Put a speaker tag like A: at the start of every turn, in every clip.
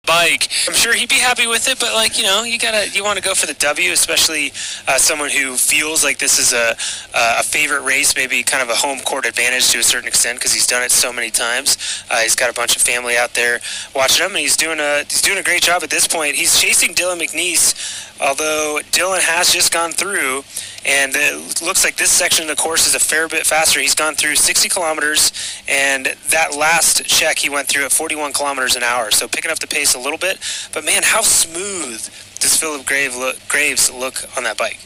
A: bike.
B: I'm sure he'd be happy with it, but like, you want to go for the W, especially someone who feels like this is a favorite race, maybe kind of a home court advantage to a certain extent because he's done it so many times. He's got a bunch of family out there watching him, and he's doing a great job at this point. He's chasing Dylan McNeese, although Dylan has just gone through, and it looks like this section of the course is a fair bit faster. He's gone through 60 kilometers, and that last check he went through at 41 kilometers an hour, so picking up the pace a little bit. But man, how smooth does Philip Graves look on that bike?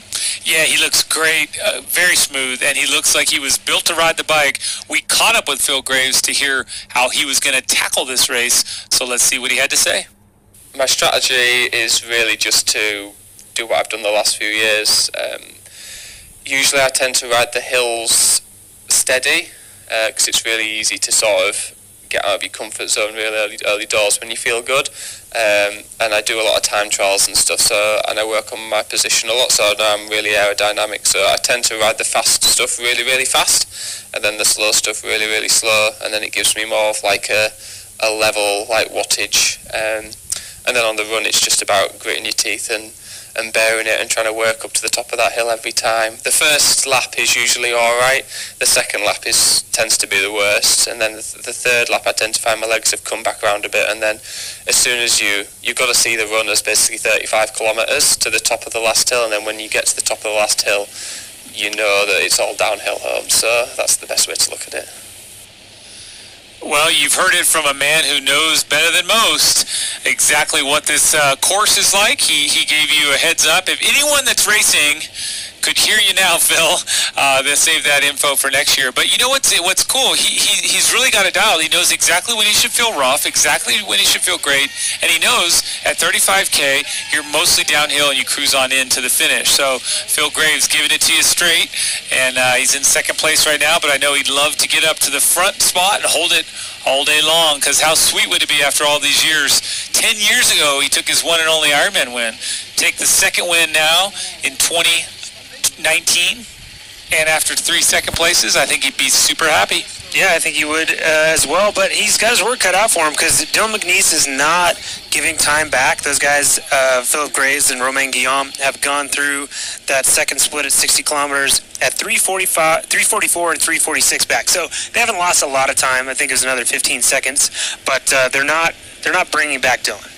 A: Yeah, he looks great, very smooth, and he looks like he was built to ride the bike. We caught up with Phil Graves to hear how he was going to tackle this race, so let's see what he had to say.
C: My strategy is really just to do what I've done the last few years. Usually I tend to ride the hills steady, because it's really easy to sort of get out of your comfort zone really early doors when you feel good. And I do a lot of time trials and stuff, and I work on my position a lot, so now I'm really aerodynamic, so I tend to ride the fast stuff really, really fast, and then the slow stuff really, really slow, and then it gives me more of like a level like wattage, and then on the run it's just about gritting your teeth and bearing it and trying to work up to the top of that hill every time. The first lap is usually alright, the second lap tends to be the worst, and then the third lap I tend to find my legs have come back around a bit, and then as soon as you've got to see the run as basically 35 kilometres to the top of the last hill, and then when you get to the top of the last hill you know that it's all downhill home, so that's the best way to look at it.
A: Well, you've heard it from a man who knows better than most exactly what this course is like. He gave you a heads up. If anyone that's racing could hear you now, Phil, they'll save that info for next year. But you know what's cool? He's really got it dialed. He knows exactly when he should feel rough, exactly when he should feel great, and he knows at 35K you're mostly downhill and you cruise on into the finish. So Phil Graves giving it to you straight, and he's in second place right now, but I know he'd love to get up to the front spot and hold it all day long, because how sweet would it be after all these years? 10 years ago he took his one and only Ironman win. Take the second win now in 2019, and after 3 second places, I think he'd be super happy.
B: Yeah, I think he would as well, but he's got his work cut out for him because Dylan McNeese is not giving time back. Those guys, Philip Graves and Romain Guillaume, have gone through that second split at 60 kilometers at 3:44 and 3:46 back. So they haven't lost a lot of time. I think it was another 15 seconds, but they're not bringing back Dylan.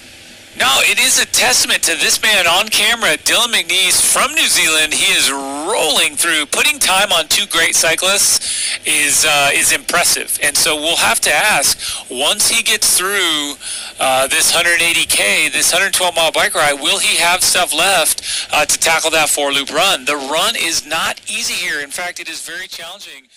A: No, it is a testament to this man on camera, Dylan McNeese from New Zealand. He is rolling through. Putting time on two great cyclists is impressive. And so we'll have to ask, once he gets through this 180K, this 112-mile bike ride, will he have stuff left to tackle that four-loop run? The run is not easy here. In fact, it is very challenging.